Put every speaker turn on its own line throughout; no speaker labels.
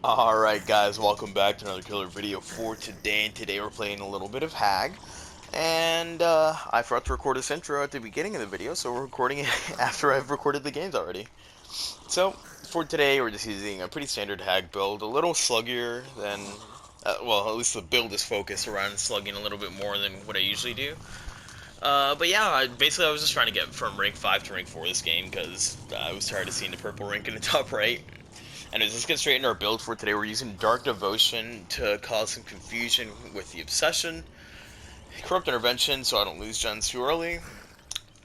Alright guys, welcome back to another killer video for today, and today we're playing a little bit of Hag, and I forgot to record this intro at the beginning of the video, so we're recording it after I've recorded the games already. So, for today we're just using a pretty standard Hag build, a little sluggier than, well, at least the build is focused around slugging a little bit more than what I usually do. But yeah, basically I was just trying to get from rank 5 to rank 4 this game, because I was tired of seeing the purple rank in the top right. Anyways, let's get straight into our build for today. We're using Dark Devotion to cause some confusion with the Obsession. Corrupt Intervention so I don't lose gens too early.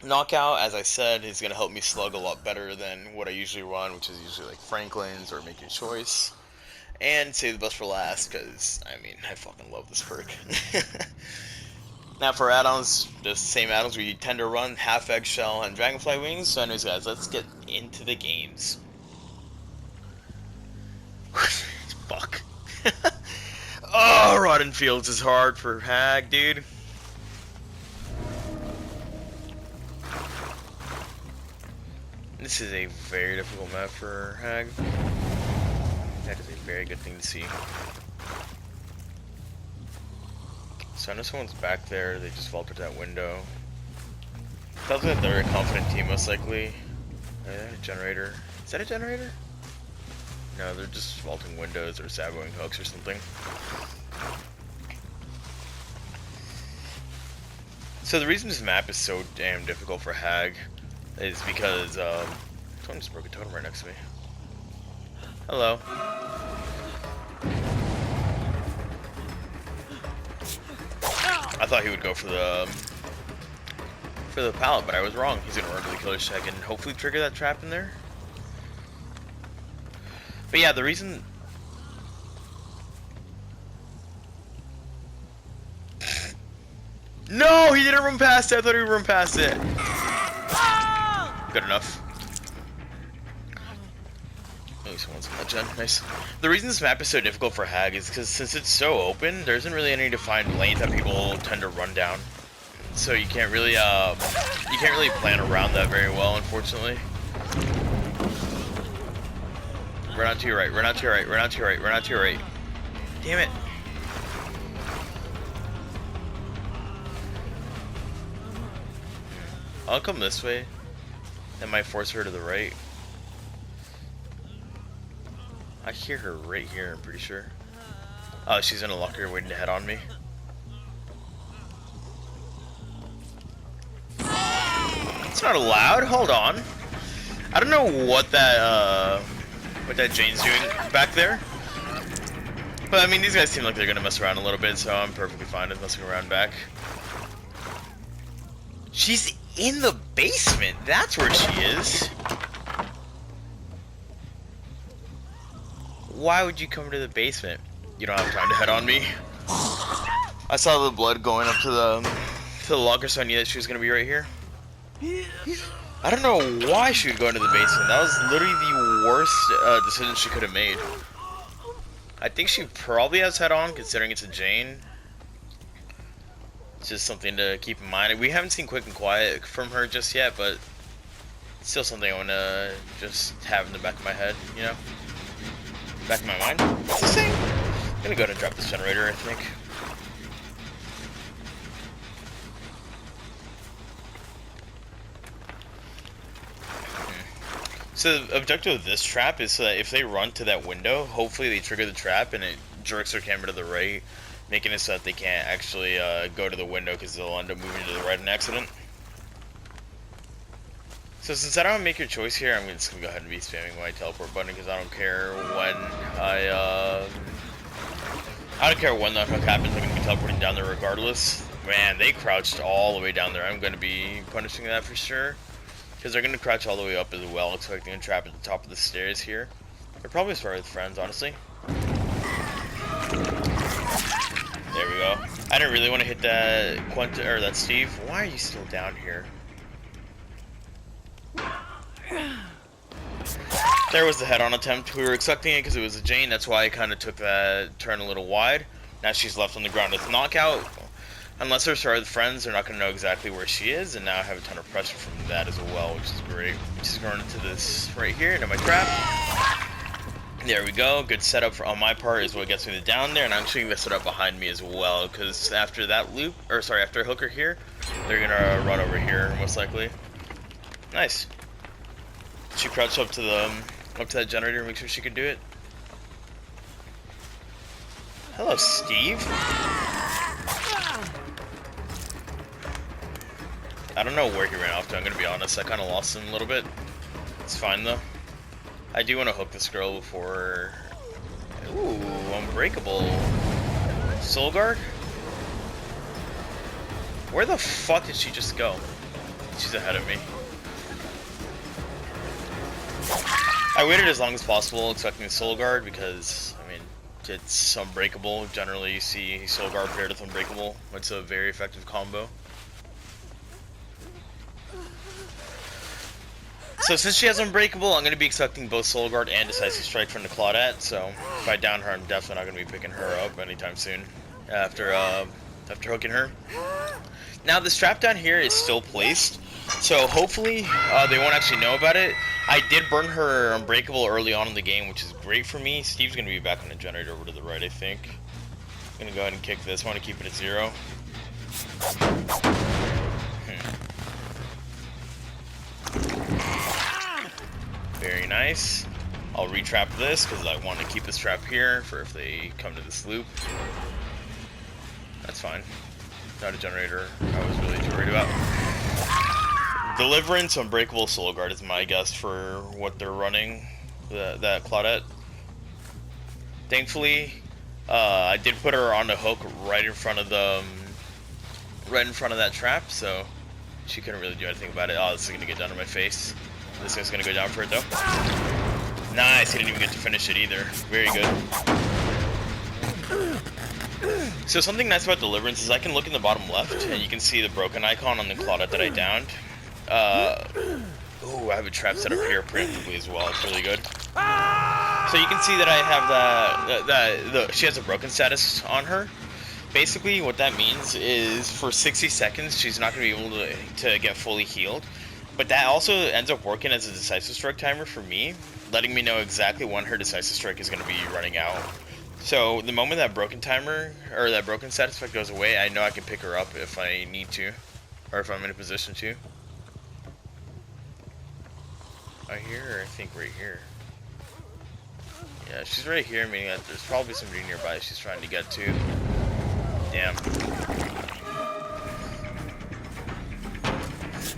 Knockout, as I said, is going to help me slug a lot better than what I usually run, which is usually like Franklin's or Make Your Choice. And save the best for last, because, I mean, I fucking love this perk. Now for add-ons, the same add-ons we tend to run, Half Eggshell and Dragonfly Wings. So anyways guys, let's get into the games. Fuck. Oh, Rotten Fields is hard for Hag, dude. This is a very difficult map for Hag. That is a very good thing to see. So I know someone's back there, they just vaulted that window. Sounds like they're a confident team, most likely. A generator. Is that a generator? No, they're just vaulting windows or saboing hooks or something. So the reason this map is so damn difficult for Hag is because someone just broke a totem right next to me. Hello. I thought he would go for the pallet, but I was wrong. He's gonna run to the killer's shack and hopefully trigger that trap in there. But yeah, the reason... No! He didn't run past it! I thought he would run past it! Good enough. At least someone's in that gen. Nice. The reason this map is so difficult for Hag is because since it's so open, there isn't really any defined lanes that people tend to run down. So you can't really plan around that very well, unfortunately. Run out to your right, run out to your right, run out to your right, run out to your right. Damn it. I'll come this way. That might force her to the right. I hear her right here, I'm pretty sure. Oh, she's in a locker waiting to head on me. It's not allowed? Hold on. I don't know what that Jane's doing back there. But I mean, these guys seem like they're gonna mess around a little bit, so I'm perfectly fine with messing around back. She's in the basement. That's where she is. Why would you come to the basement? You don't have time to head on me. I saw the blood going up to the locker, so I knew that she was gonna be right here. I don't know why she would go into the basement. That was literally the worst decision she could have made. I think she probably has head on, considering it's a Jane. It's just something to keep in mind. We haven't seen Quick and Quiet from her just yet, but it's still something I want to just have in the back of my head, you know? Back of my mind? What's this thing? I'm gonna go ahead and drop this generator, I think. So the objective of this trap is so that if they run to that window, hopefully they trigger the trap and it jerks their camera to the right, making it so that they can't actually go to the window because they'll end up moving to the right in accident. So since I don't make your choice here, I'm just gonna go ahead and be spamming my teleport button because I don't care when I don't care when the hook happens. I'm gonna be teleporting down there regardless. Man, they crouched all the way down there. I'm gonna be punishing that for sure. Because they're going to crouch all the way up as well, expecting a trap at the top of the stairs here. They're probably smart with friends, honestly. There we go. I didn't really want to hit that Quentin, or that Steve. Why are you still down here? There was the head-on attempt. We were expecting it because it was a Jane. That's why I kind of took that turn a little wide. Now she's left on the ground with knockout. Unless they're started with friends, they're not going to know exactly where she is, and now I have a ton of pressure from that as well, which is great. She's going into this right here, into my trap. There we go. Good setup on my part is what gets me down there, and I'm actually gonna set up behind me as well, because after that loop, or sorry, after hooker here, they're gonna run over here most likely. Nice. She crouched up to the up to that generator, make sure she could do it. Hello, Steve. I don't know where he ran off to. I'm gonna be honest. I kind of lost him a little bit. It's fine though. I do want to hook this girl before. Ooh, unbreakable. Soul Guard? Where the fuck did she just go? She's ahead of me. I waited as long as possible expecting the Soul Guard because, I mean, it's unbreakable. Generally, you see Soul Guard paired with unbreakable. It's a very effective combo. So since she has Unbreakable, I'm going to be expecting both Soul Guard and Decisive Strike from the Claudette, so if I down her, I'm definitely not going to be picking her up anytime soon after hooking her. Now, this trap down here is still placed, so hopefully they won't actually know about it. I did burn her Unbreakable early on in the game, which is great for me. Steve's going to be back on the generator over to the right, I think. I'm going to go ahead and kick this. I want to keep it at 0. Very nice. I'll retrap this because I want to keep this trap here for if they come to this loop. That's fine. Not a generator I was really too worried about. Deliverance, Unbreakable, Soul Guard is my guess for what they're running, that Claudette. Thankfully, I did put her on the hook right in front of the, that trap, so she couldn't really do anything about it. Oh, this is gonna get down to my face. This guy's gonna go down for it though. Nice, he didn't even get to finish it either. Very good. So something nice about Deliverance is I can look in the bottom left and you can see the broken icon on the Claudette that I downed. Ooh, I have a trap set up here preemptively as well. It's really good. So you can see that I have she has a broken status on her. Basically, what that means is for 60 seconds, she's not going to be able to get fully healed. But that also ends up working as a Decisive Strike timer for me, letting me know exactly when her Decisive Strike is going to be running out. So the moment that broken timer, or that broken status effect goes away, I know I can pick her up if I need to, or if I'm in a position to. Right here, or I think right here. Yeah, she's right here, meaning that there's probably somebody nearby she's trying to get to. Damn.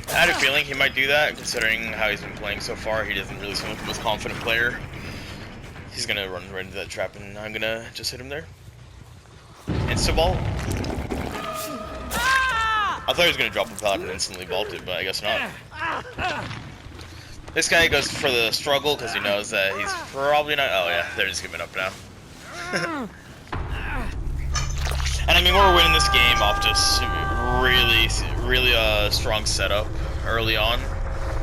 I had a feeling he might do that, considering how he's been playing so far. He doesn't really seem like the most confident player. He's gonna run right into that trap, and I'm gonna just hit him there. Insta-vault? I thought he was gonna drop a pallet and instantly vault it, but I guess not. This guy goes for the struggle, because he knows that he's probably not... Oh yeah, they're just giving up now. And I mean, we're winning this game off just really strong setup early on.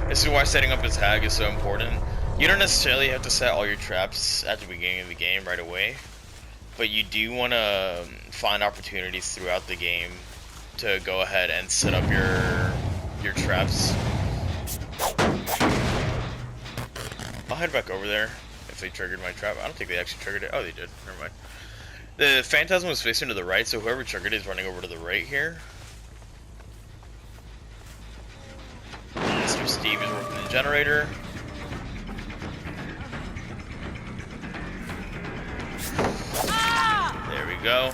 This is why setting up his hag is so important. You don't necessarily have to set all your traps at the beginning of the game right away, but you do want to find opportunities throughout the game to go ahead and set up your traps. I'll head back over there if they triggered my trap. I don't think they actually triggered it. Oh, they did. Never mind. The Phantasm was facing to the right, so whoever triggered it is running over to the right here. Mr. Steve is working the generator. There we go.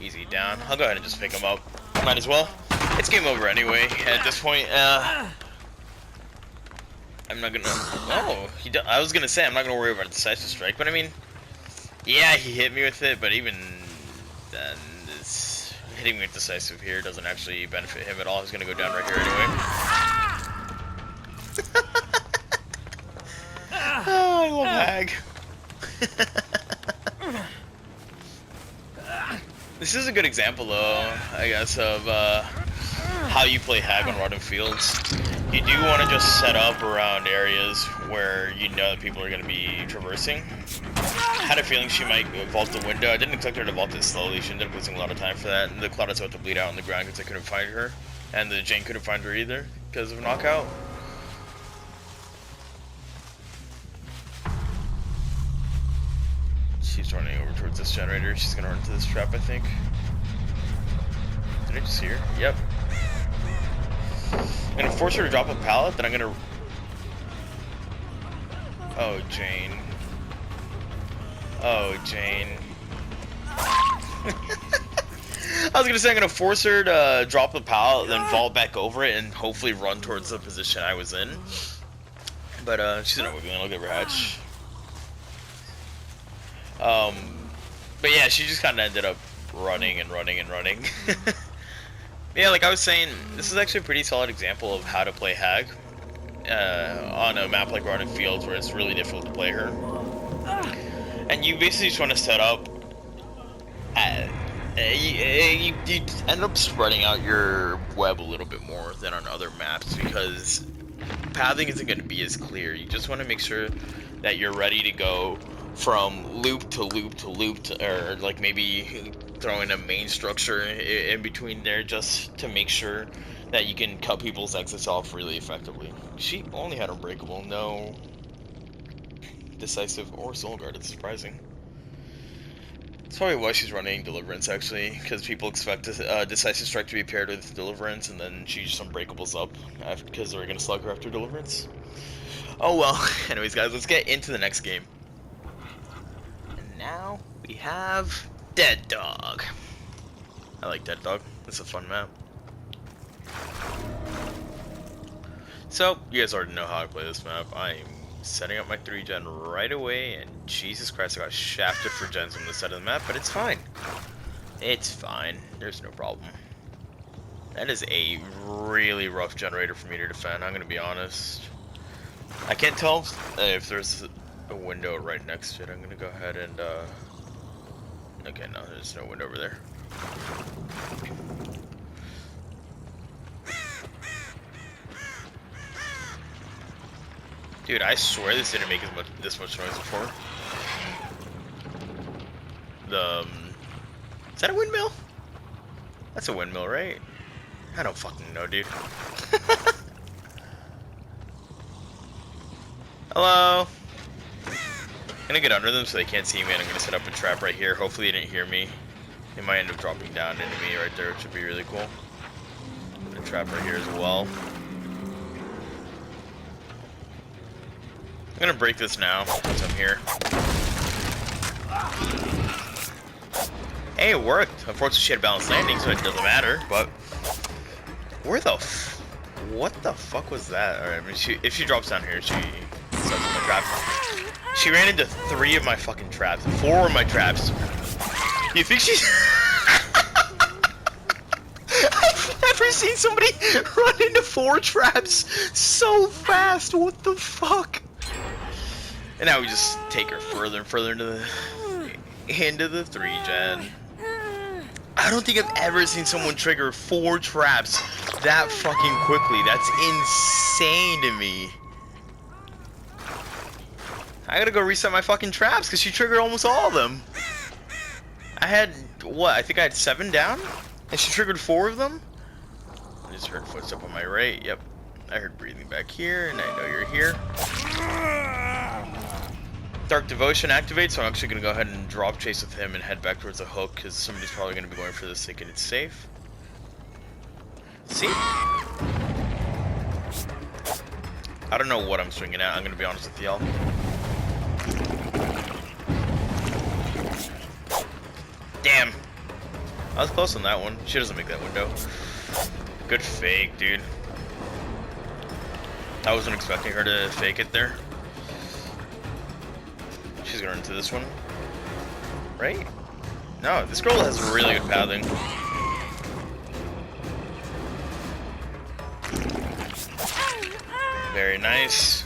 Easy down. I'll go ahead and just pick him up. Might as well. It's game over anyway. At this point, I'm not gonna... Oh, I was gonna say I'm not gonna worry about a Decisive Strike, but I mean... Yeah, he hit me with it, but even then, hitting me with Decisive here doesn't actually benefit him at all. He's gonna go down right here anyway. Oh, I love hag. This is a good example, though, I guess, of how you play hag on rotten fields. You do want to just set up around areas where you know that people are going to be traversing. I had a feeling she might vault the window. I didn't expect her to vault it slowly. She ended up losing a lot of time for that. And the Claudette's about to bleed out on the ground because I couldn't find her. And the Jane couldn't find her either because of knockout. She's running over towards this generator. She's gonna run into this trap, I think. Did I just see her? Yep. I'm gonna force her to drop a pallet, then I'm gonna... Oh, Jane. Oh, Jane. I was gonna say I'm gonna force her to drop the pallet, then vault back over it, and hopefully run towards the position I was in. But she's not moving. I'll give her hatch. But yeah, she just kind of ended up running and running and running. Yeah, like I was saying, this is actually a pretty solid example of how to play Hag on a map like Garden Fields, where it's really difficult to play her. And you basically just want to set up. You end up spreading out your web a little bit more than on other maps, because pathing isn't going to be as clear. You just want to make sure that you're ready to go from loop to loop to loop to, or like maybe throwing a main structure in between there, just to make sure that you can cut people's exits off really effectively. She only had Unbreakable, no Decisive or Soul Guard. It's surprising. That's probably why she's running Deliverance, actually, because people expect Decisive Strike to be paired with Deliverance, and then she just Unbreakables up because they're going to slug her after Deliverance. Oh well. Anyways, guys, let's get into the next game. And now we have Dead Dog. I like Dead Dog. It's a fun map. So, you guys already know how I play this map. I'm setting up my 3-gen right away, and Jesus Christ, I got shafted for gens on this side of the map, but it's fine. It's fine. There's no problem. That is a really rough generator for me to defend, I'm gonna be honest. I can't tell if there's a window right next to it. I'm gonna go ahead and, okay, no, there's no window over there. Dude, I swear this didn't make this much noise before. Is that a windmill? That's a windmill, right? I don't fucking know, dude. Hello? I'm gonna get under them so they can't see me, and I'm gonna set up a trap right here. Hopefully they didn't hear me. They might end up dropping down into me right there, which would be really cool. Put a trap right here as well. I'm gonna break this now, since I'm here. Hey, it worked. Unfortunately, she had balanced landing, so it doesn't matter, but... Where the what the fuck was that? Alright, I mean, if she drops down here, she sets up my trap. She ran into 3 of my fucking traps. 4 of my traps. You think she's... I've never seen somebody run into 4 traps so fast. What the fuck? And now we just take her further and further into the 3-gen. I don't think I've ever seen someone trigger 4 traps that fucking quickly. That's insane to me. I gotta go reset my fucking traps because she triggered almost all of them. I had, what, I think I had 7 down? And she triggered 4 of them? I just heard footsteps on my right. Yep. I heard breathing back here, and I know you're here. Dark Devotion activates, so I'm actually going to go ahead and drop chase with him and head back towards the hook, because somebody's probably going to be going for this thinking it's safe. See? I don't know what I'm swinging at, I'm going to be honest with y'all. Damn. I was close on that one. She doesn't make that window. Good fake, dude. I wasn't expecting her to fake it there. She's gonna run into this one. Right? No, this girl has really good pathing. Very nice.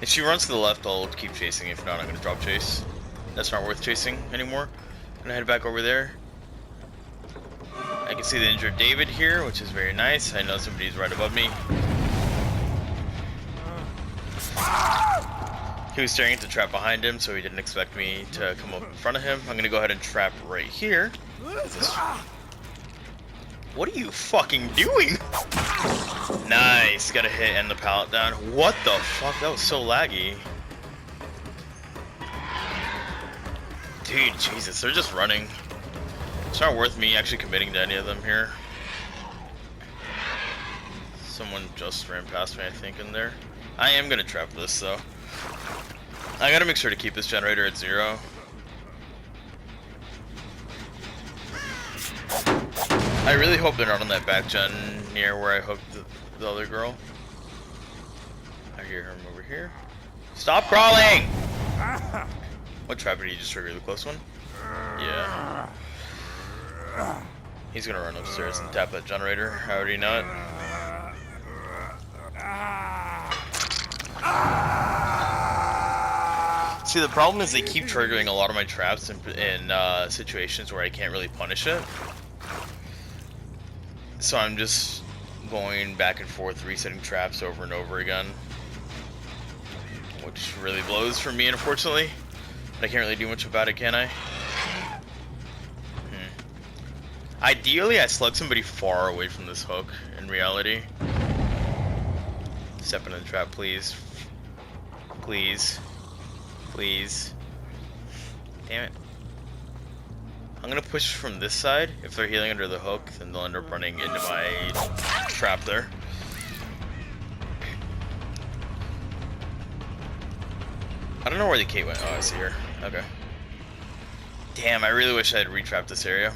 If she runs to the left, I'll keep chasing. If not, I'm gonna drop chase. That's not worth chasing anymore. I'm gonna head back over there. I can see the injured David here, which is very nice. I know somebody's right above me. He was staring at the trap behind him, so he didn't expect me to come up in front of him. I'm gonna go ahead and trap right here. What are you fucking doing? Nice, got a hit and the pallet down. What the fuck? That was so laggy. Dude, Jesus, they're just running. It's not worth me actually committing to any of them here. Someone just ran past me, I think, in there. I am gonna trap this, though. I gotta make sure to keep this generator at 0. I really hope they're not on that back gen near where I hooked the other girl. I hear him over here. Stop crawling! What trap did he just trigger? The close one? Yeah. He's gonna run upstairs and tap that generator. I already know it. See, the problem is they keep triggering a lot of my traps in situations where I can't really punish it. So I'm just going back and forth, resetting traps over and over again. Which really blows for me, unfortunately. But I can't really do much about it, can I? Ideally, I slug somebody far away from this hook, in reality. Step into the trap, please. Please. Please. Damn it. I'm gonna push from this side. If they're healing under the hook, then they'll end up running into my trap there. I don't know where the Kate went. Oh, I see her. Okay. Damn, I really wish I had retrapped this area.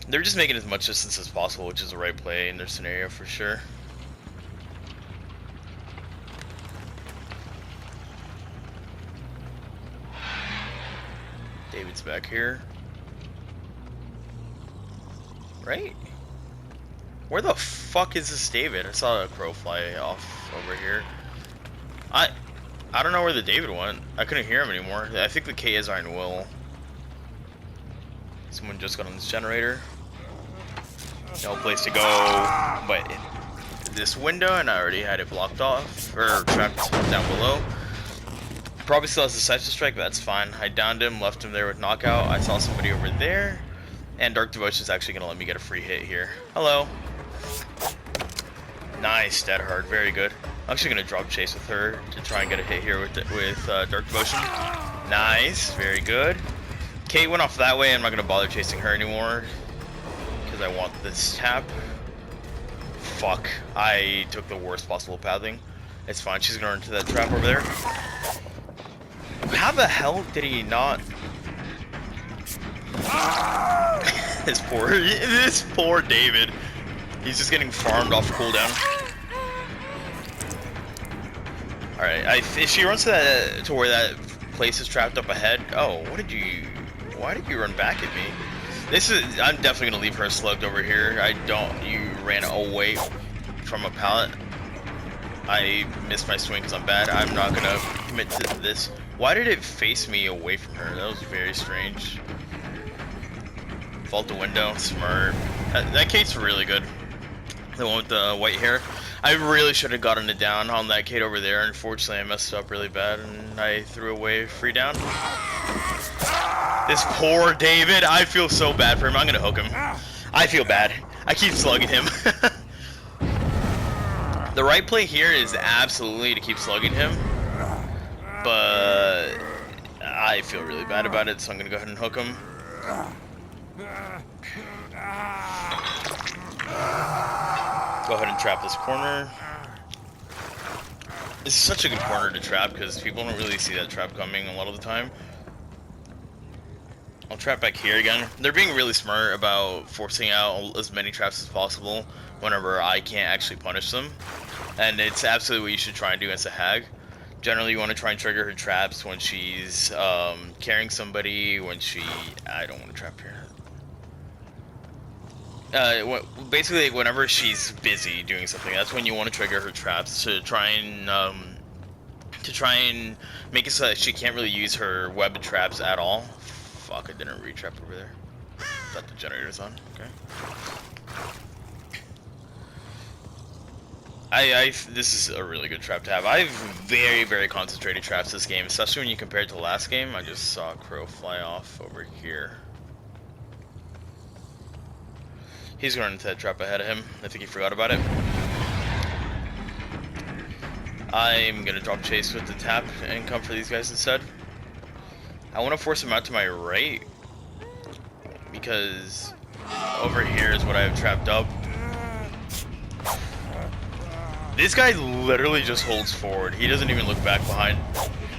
They're just making as much distance as possible, which is the right play in their scenario for sure. David's back here. Right? Where the fuck is this David? I saw a crow fly off over here. I don't know where the David went. I couldn't hear him anymore. I think the K is Iron Will. Someone just got on this generator. No place to go but this window, and I already had it blocked off, or trapped down below. Probably still has a Cypher Strike, but that's fine. I downed him, left him there with Knockout. I saw somebody over there, and Dark Devotion is actually going to let me get a free hit here. Hello. Nice, dead hard, very good. I'm actually going to drop chase with her to try and get a hit here with Dark Devotion. Nice, very good. Kate went off that way. I'm not going to bother chasing her anymore because I want this tap. Fuck, I took the worst possible pathing. It's fine, she's going to run into that trap over there. How the hell did he not? This poor David. He's just getting farmed off cooldown. Alright, if she runs to where that place is trapped up ahead. Oh, why did you run back at me? I'm definitely gonna leave her slugged over here. You ran away from a pallet. I missed my swing because I'm bad. I'm not gonna commit to this. Why did it face me away from her? That was very strange. Vault the window, smart. That Kate's really good. The one with the white hair. I really should have gotten it down on that Kate over there. Unfortunately, I messed up really bad and I threw away free down. This poor David. I feel so bad for him. I'm gonna hook him. I feel bad. I keep slugging him. The right play here is absolutely to keep slugging him. But I feel really bad about it, so I'm gonna go ahead and hook him. Go ahead and trap this corner. This is such a good corner to trap because people don't really see that trap coming a lot of the time. I'll trap back here again. They're being really smart about forcing out as many traps as possible whenever I can't actually punish them. And it's absolutely what you should try and do against a hag. Generally, you want to try and trigger her traps when she's carrying somebody, I don't want to trap here. Basically, whenever she's busy doing something, that's when you want to trigger her traps to try and make it so that she can't really use her web traps at all. Fuck, I didn't re-trap over there. Thought the generator's on. Okay. This is a really good trap to have. I have very, very concentrated traps this game, especially when you compare it to the last game. I just saw a crow fly off over here. He's going into that trap ahead of him. I think he forgot about it. I'm gonna drop chase with the tap and come for these guys instead. I want to force him out to my right because over here is what I have trapped up. This guy literally just holds forward. He doesn't even look back behind.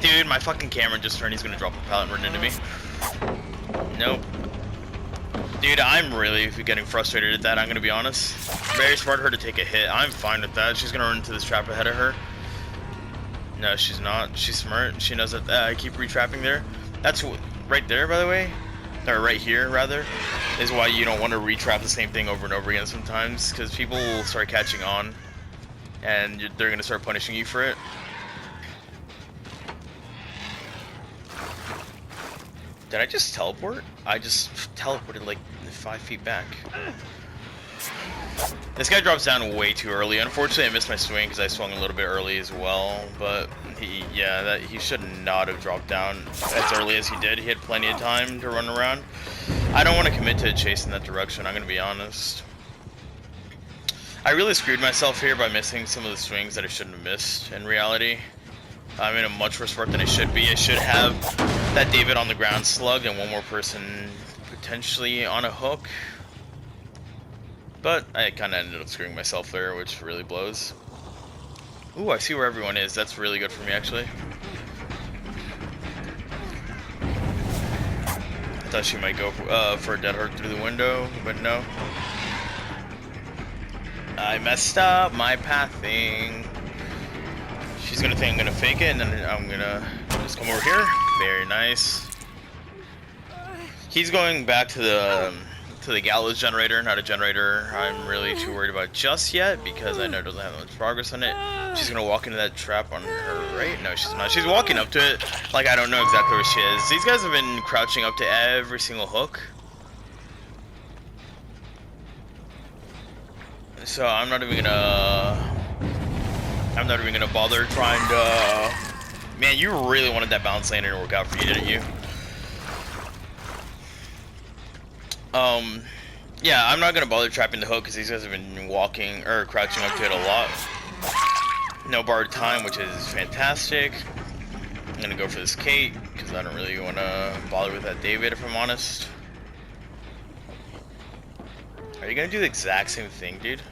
Dude, my fucking camera just turned. He's gonna drop a pallet and run into me. Nope. Dude, I'm really getting frustrated at that, I'm gonna be honest. Very smart of her to take a hit. I'm fine with that. She's gonna run into this trap ahead of her. No, she's not. She's smart. She knows that I keep retrapping there. That's right there, by the way. Or right here, rather. Is why you don't want to retrap the same thing over and over again sometimes. Because people will start catching on. And they're gonna start punishing you for it. Did I just teleport? I just teleported like 5 feet back. This guy drops down way too early. Unfortunately, I missed my swing because I swung a little bit early as well. But he should not have dropped down as early as he did. He had plenty of time to run around. I don't want to commit to chasing that direction, I'm gonna be honest. I really screwed myself here by missing some of the swings that I shouldn't have missed in reality. I'm in a much worse spot than I should be. I should have that David on the ground slugged and one more person potentially on a hook. But I kind of ended up screwing myself there, which really blows. Ooh, I see where everyone is. That's really good for me, actually. I thought she might go for a dead hard through the window, but no. I messed up my pathing. She's gonna think I'm gonna fake it, and then I'm gonna just come over here. Very nice. He's going back to the gallows generator, not a generator I'm really too worried about just yet because I know it doesn't have much progress on it. She's gonna walk into that trap on her right. No, she's not. She's walking up to it like I don't know exactly where she is. These guys have been crouching up to every single hook. So I'm not even gonna bother trying to. Man, you really wanted that bounce laner to work out for you, didn't you? Yeah, I'm not gonna bother trapping the hook because these guys have been walking or crouching up to it a lot. No borrowed time, which is fantastic. I'm gonna go for this Kate because I don't really want to bother with that David, if I'm honest. Are you gonna do the exact same thing, dude?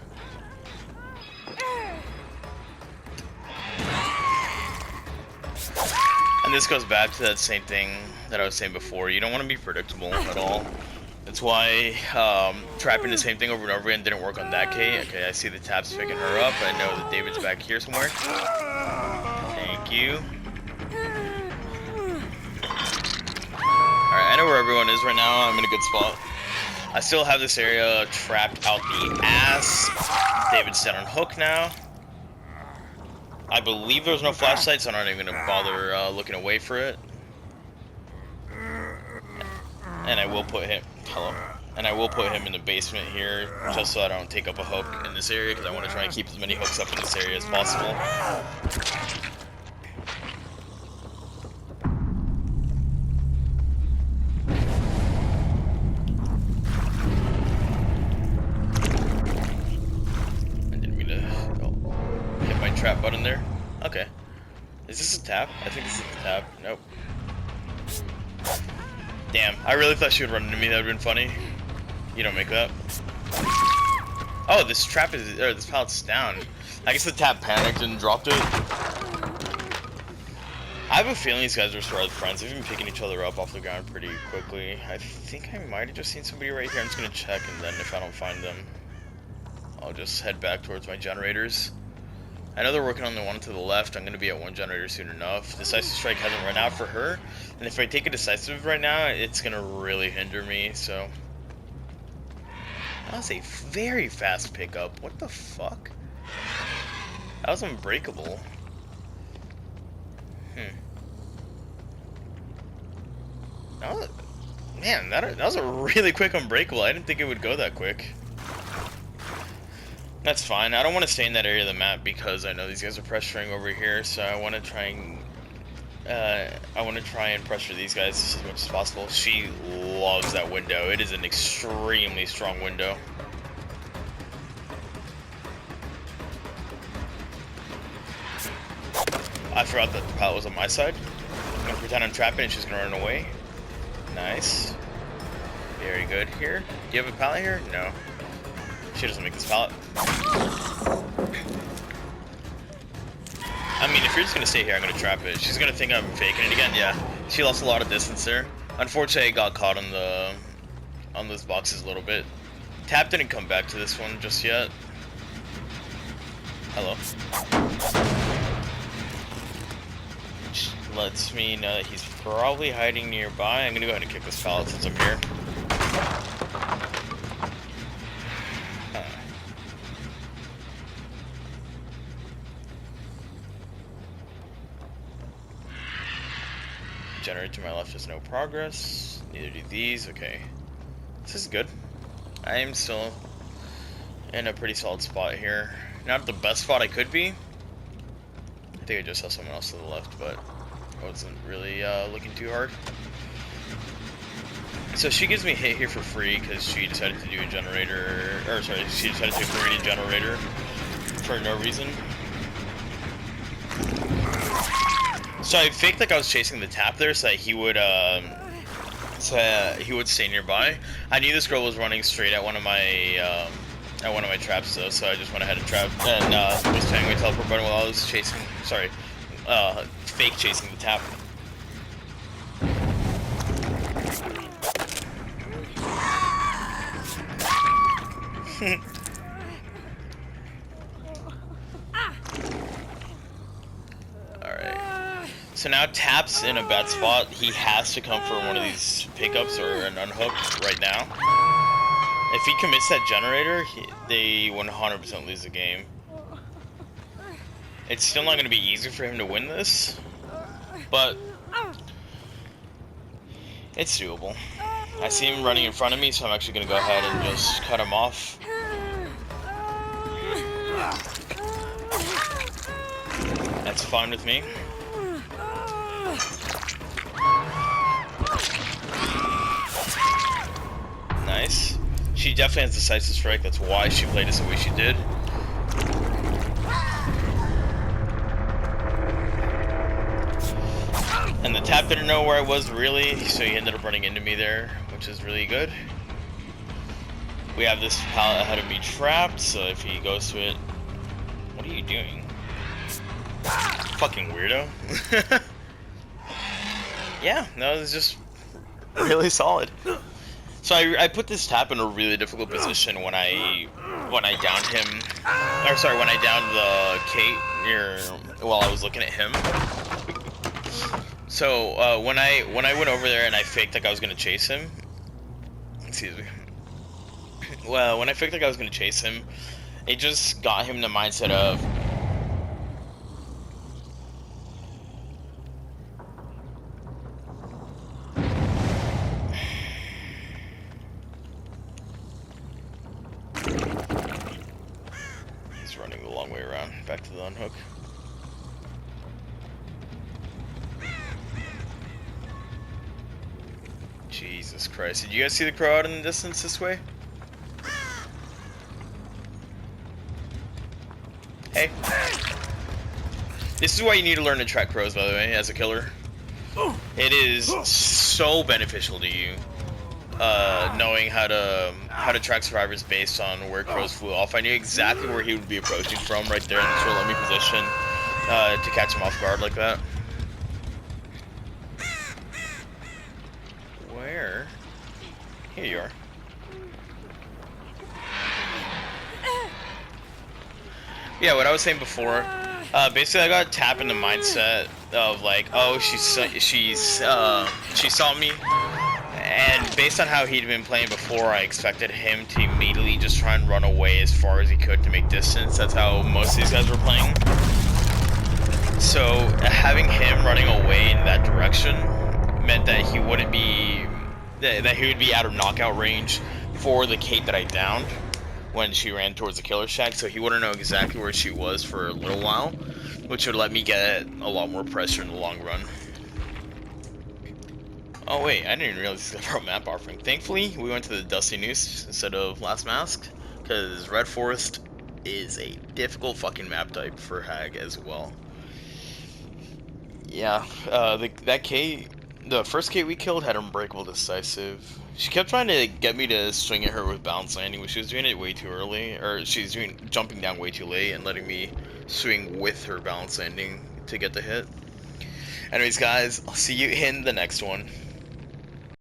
And this goes back to that same thing that I was saying before. You don't want to be predictable at all. That's why trapping the same thing over and over again didn't work on that Kate. Okay, I see the taps picking her up. I know that David's back here somewhere. Thank you. Alright, I know where everyone is right now. I'm in a good spot. I still have this area trapped out the ass. David's down on hook now. I believe there was no flashlight, so I'm not even gonna bother looking away for it. And I will put him. Hello. And I will put him in the basement here, just so I don't take up a hook in this area, because I want to try and keep as many hooks up in this area as possible. I didn't mean to hit my trap button there. Okay. Is this a tap? I think this is a tap. Nope. Damn, I really thought she would run into me. That would have been funny. You don't make that. Oh, this trap is, or this pallet's down. I guess the tap panicked and dropped it. I have a feeling these guys are sort of friends. They've been picking each other up off the ground pretty quickly. I think I might have just seen somebody right here. I'm just gonna check, and then if I don't find them, I'll just head back towards my generators. I know they're working on the one to the left. I'm going to be at one generator soon enough. Decisive strike hasn't run out for her. And if I take a decisive right now, it's going to really hinder me, so. That was a very fast pickup. What the fuck? That was unbreakable. Man, that was a really quick unbreakable. I didn't think it would go that quick. That's fine. I don't want to stay in that area of the map because I know these guys are pressuring over here, so I want to try and pressure these guys as much as possible. She loves that window. It is an extremely strong window. I forgot that the pallet was on my side. I'm gonna pretend I'm trapping and she's gonna run away. Nice. Very good here. Do you have a pallet here? No. She doesn't make this pallet. I mean, if you're just gonna stay here, I'm gonna trap it. She's gonna think I'm faking it again. Yeah. She lost a lot of distance there. Unfortunately, I got caught on those boxes a little bit. Tap didn't come back to this one just yet. Hello. Which lets me know that he's probably hiding nearby. I'm gonna go ahead and kick this pallet since I'm here. Generator to my left has no progress. Neither do these. Okay. This is good. I am still in a pretty solid spot here. Not the best spot I could be. I think I just saw someone else to the left, but I wasn't really looking too hard. So she gives me hit here for free because she decided to do a generator, or sorry, she decided to create a generator for no reason. So I faked like I was chasing the tap there so that he would stay nearby. I knew this girl was running straight at one of my traps though, so I just went ahead and trapped and was planning my teleport button while I was chasing. Sorry, fake chasing the tap. Alright. So now Tap's in a bad spot. He has to come for one of these pickups or an unhook right now. If he commits that generator, they 100% lose the game. It's still not going to be easy for him to win this, but it's doable. I see him running in front of me, so I'm actually going to go ahead and just cut him off. That's fine with me. Nice. She definitely has decisive strike, that's why she played us the way she did. And the tap didn't know where I was really, so he ended up running into me there, which is really good. We have this pallet ahead of me trapped, so if he goes to it... What are you doing? Fucking weirdo. Yeah, no, it's just really solid. So I put this tap in a really difficult position when I downed him, or sorry, when I downed the Kate while I was looking at him. So when I went over there and I faked like I was gonna chase him, excuse me. Well, when I faked like I was gonna chase him, it just got him in the mindset of, he's running the long way around, back to the unhook. Jesus Christ, did you guys see the crow out in the distance this way? Hey. This is why you need to learn to track crows, by the way, as a killer. It is so beneficial to you, knowing how to track survivors based on where crows flew off. I knew exactly where he would be approaching from right there in this real enemy position to catch him off guard like that. Where? Here you are. Yeah, what I was saying before, basically I got tapped in the mindset of like, oh, she saw me, and based on how he'd been playing before, I expected him to immediately just try and run away as far as he could to make distance. That's how most of these guys were playing. So having him running away in that direction meant that he wouldn't be, that he would be out of knockout range for the Kate that I downed when she ran towards the killer shack, so he wouldn't know exactly where she was for a little while, which would let me get a lot more pressure in the long run. Oh wait, I didn't even realize this got map offering. Thankfully, we went to the Dusty Noose instead of Last Mask, because Red Forest is a difficult fucking map type for Hag as well. Yeah, the first K we killed had Unbreakable Decisive. She kept trying to get me to swing at her with bounce landing, but she was doing it way too early, or she's doing jumping down way too late and letting me swing with her bounce landing to get the hit. Anyways, guys, I'll see you in the next one.